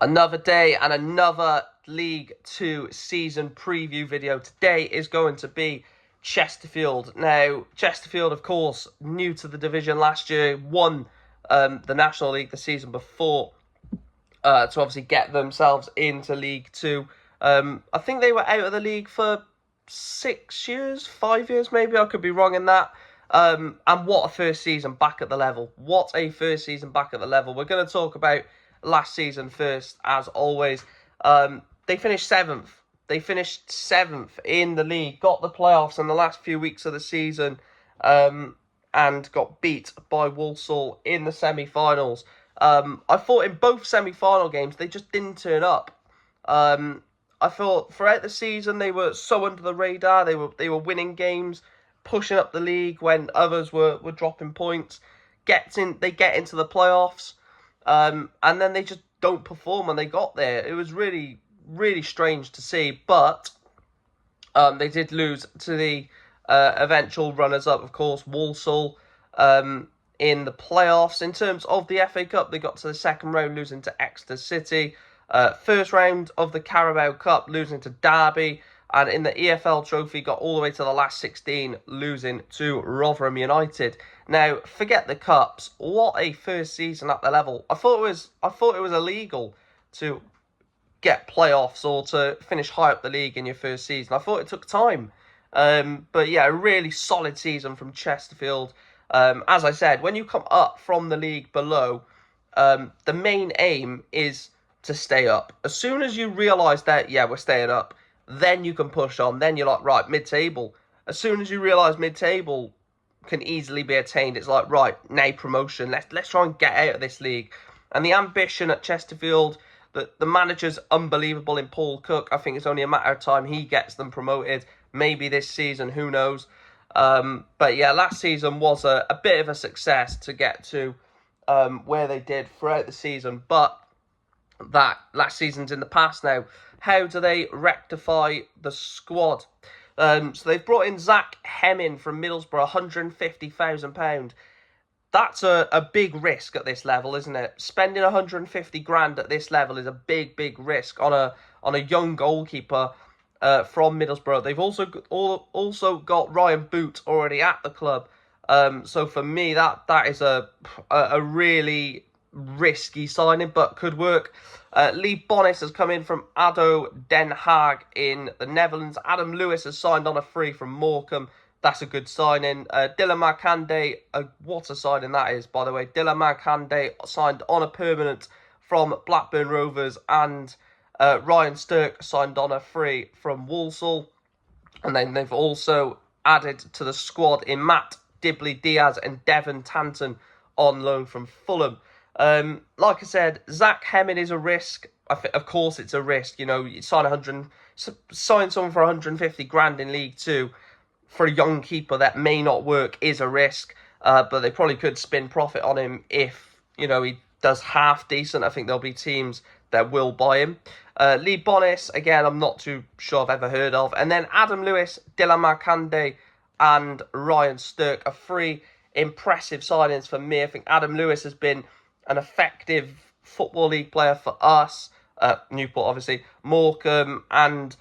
Another day and another League 2 season preview video. Today is going to be Chesterfield. Now, Chesterfield, of course, new to the division last year, won the National League the season before to obviously get themselves into League 2. I think they were out of the league for 6 years, 5 years maybe. I could be wrong in that. And what a first season back at the level. What a first season back at the level. We're going to talk about last season first, as always. They finished 7th. They finished 7th in the league, got the playoffs in the last few weeks of the season, and got beat by Walsall in the semi-finals. I thought in both semi-final games, they just didn't turn up. I thought throughout the season, they were so under the radar. They were winning games, pushing up the league when others were dropping points. They get into the playoffs. And then they just don't perform when they got there. It was really, really strange to see. But they did lose to the eventual runners-up, of course, Walsall, in the playoffs. In terms of the FA Cup, they got to the second round, losing to Exeter City. First round of the Carabao Cup, losing to Derby. And in the EFL Trophy, got all the way to the last 16, losing to Rotherham United. Now, forget the cups. What a first season at the level. I thought it was illegal to get playoffs or to finish high up the league in your first season. I thought it took time. But yeah, a really solid season from Chesterfield. As I said, when you come up from the league below, the main aim is to stay up. As soon as you realise that, yeah, we're staying up, then you can push on. Then you're like, right, mid-table. As soon as you realise mid-table can easily be attained, it's like, right, now promotion. Let's try and get out of this league. And the ambition at Chesterfield, the manager's unbelievable in Paul Cook. I think it's only a matter of time he gets them promoted. Maybe this season, who knows. But yeah, last season was a bit of a success to get to where they did throughout the season. But that last season's in the past now. How do they rectify the squad? So they've brought in Zach Hemming from Middlesbrough, £150,000. That's a big risk at this level, isn't it? Spending 150 grand at this level is a big risk on a young goalkeeper from Middlesbrough. They've also got Ryan Boot already at the club. So for me, that is a really risky signing, but could work. Lee Bonnis has come in from ADO Den Haag in the Netherlands. Adam Lewis has signed on a free from Morecambe. That's a good signing. Dylan Markande, what a signing that is, by the way. Dylan Markande signed on a permanent from Blackburn Rovers, and Ryan Stirk signed on a free from Walsall. And then they've also added to the squad in Matt Dibley Diaz and Devon Tanton on loan from Fulham. Like I said, Zach Hemming is a risk. Of course, it's a risk. You know, you sign someone for 150 grand in League Two for a young keeper that may not work is a risk. But they probably could spin profit on him if he does half decent. I think there'll be teams that will buy him. Lee Bonnis, again, I'm not too sure I've ever heard of. And then Adam Lewis, Dylan Markande, and Ryan Stirk are three impressive signings for me. I think Adam Lewis has been an effective Football League player for us, Newport obviously, Morecambe and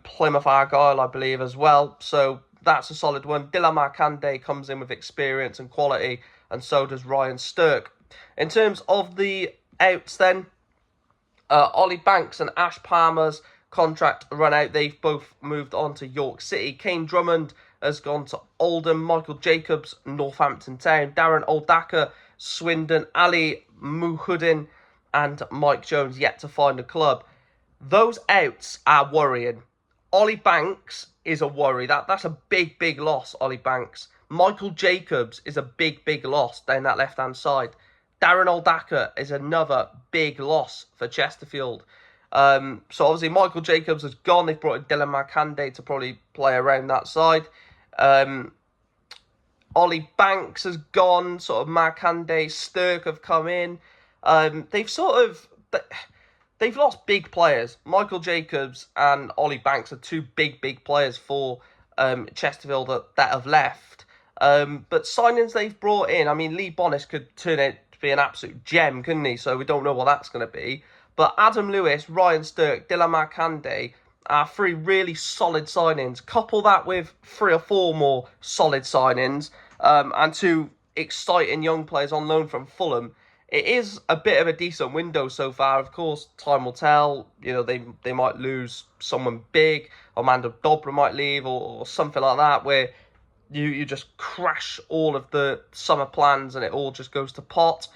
Plymouth Argyle, I believe, as well. So that's a solid one. Dylan Markande comes in with experience and quality, and so does Ryan Stirk. In terms of the outs then, Ollie Banks and Ash Palmer's contract run out. They've both moved on to York City. Kane Drummond has gone to Oldham. Michael Jacobs, Northampton Town. Darren Oldacre, Swindon. Ali Muhuddin and Mike Jones yet to find a club. Those outs are worrying. Ollie Banks is a worry. That's a big loss, Ollie Banks. Michael Jacobs is a big loss down that left-hand side. Darren Oldacre is another big loss for Chesterfield. So obviously Michael Jacobs has gone. They've brought in Dylan Markande to probably play around that side. Ollie Banks has gone. Sort of Markande, Stirk have come in. They've lost big players. Michael Jacobs and Ollie Banks are two big players for Chesterfield that have left. But signings they've brought in, I mean, Lee Bonnis could turn out to be an absolute gem, couldn't he? So we don't know what that's going to be. But Adam Lewis, Ryan Sturck, Dylan Markande are three really solid signings. Couple that with 3 or 4 more solid signings, and 2 exciting young players on loan from Fulham. It is a bit of a decent window so far. Of course, time will tell. You know, they might lose someone big. Armando Dobra might leave or something like that, where you just crash all of the summer plans and it all just goes to pot.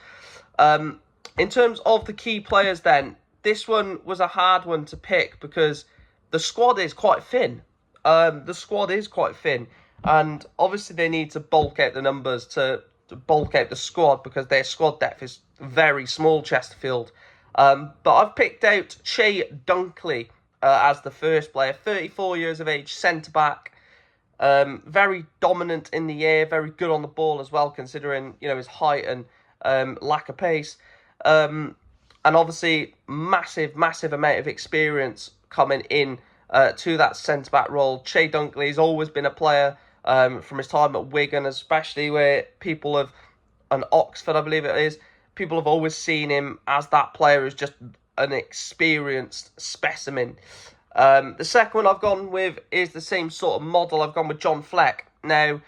In terms of the key players then, this one was a hard one to pick because the squad is quite thin. The squad is quite thin. And obviously they need to bulk out the numbers to bulk out the squad because their squad depth is very small, Chesterfield. But I've picked out Che Dunkley as the first player. 34 years of age, centre-back. Very dominant in the air, very good on the ball as well, considering, you know, his height and lack of pace. And obviously, massive amount of experience coming in to that centre-back role. Che Dunkley's always been a player from his time at Wigan, especially where people have, and Oxford, I believe it is, people have always seen him as that player as just an experienced specimen. The second one I've gone with is the same sort of model. I've gone with John Fleck. Now,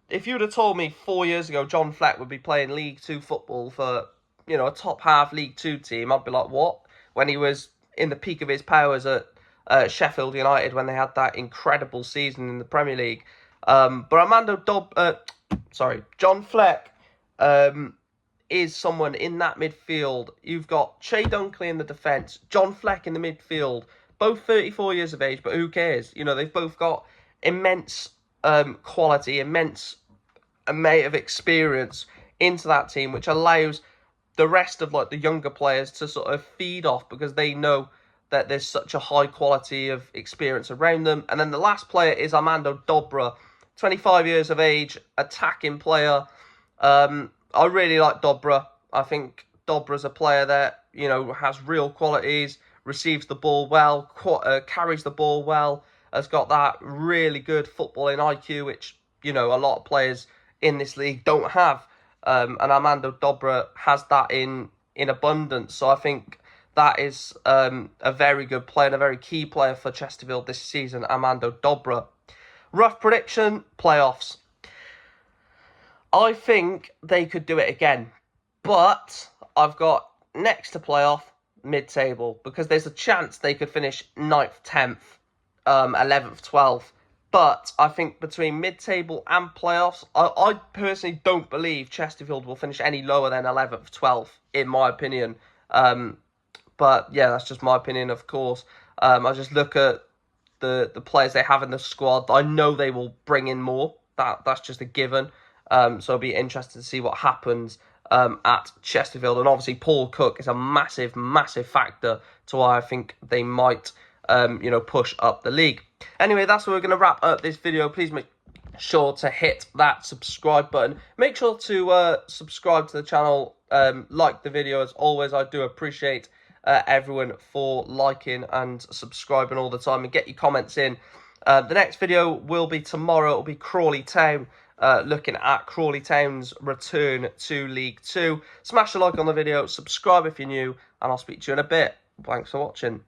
if you would have told me 4 years ago John Fleck would be playing League 2 football for, you know, a top half League 2 team, I'd be like, what? When he was in the peak of his powers at Sheffield United when they had that incredible season in the Premier League. But John Fleck is someone in that midfield. You've got Che Dunkley in the defence, John Fleck in the midfield, both 34 years of age, but who cares? You know, they've both got immense quality, immense amount of experience into that team, which allows the rest of like the younger players to sort of feed off because they know that there's such a high quality of experience around them. And then the last player is Armando Dobra, 25 years of age, attacking player. I really like Dobra. I think Dobra's a player that, you know, has real qualities, receives the ball well, carries the ball well, has got that really good footballing IQ, which, you know, a lot of players in this league don't have. And Armando Dobra has that in abundance. So I think that is a very good player and a very key player for Chesterfield this season, Armando Dobra. Rough prediction, playoffs. I think they could do it again. But I've got next to playoff, mid-table, because there's a chance they could finish 9th, 10th, 11th, 12th. But I think between mid-table and playoffs, I personally don't believe Chesterfield will finish any lower than 11th, 12th, in my opinion. But yeah, that's just my opinion, of course. I just look at the players they have in the squad. I know they will bring in more. That's just a given. So I'll be interested to see what happens at Chesterfield. And obviously, Paul Cook is a massive factor to why I think they might, you know, push up the league. Anyway, that's where we're going to wrap up this video. Please make sure to hit that subscribe button. Make sure to subscribe to the channel, like the video. As always, I do appreciate everyone for liking and subscribing all the time, and get your comments in. The next video will be tomorrow. It'll be Crawley Town, looking at Crawley Town's return to League 2. Smash a like on the video, subscribe if you're new, and I'll speak to you in a bit. Thanks for watching.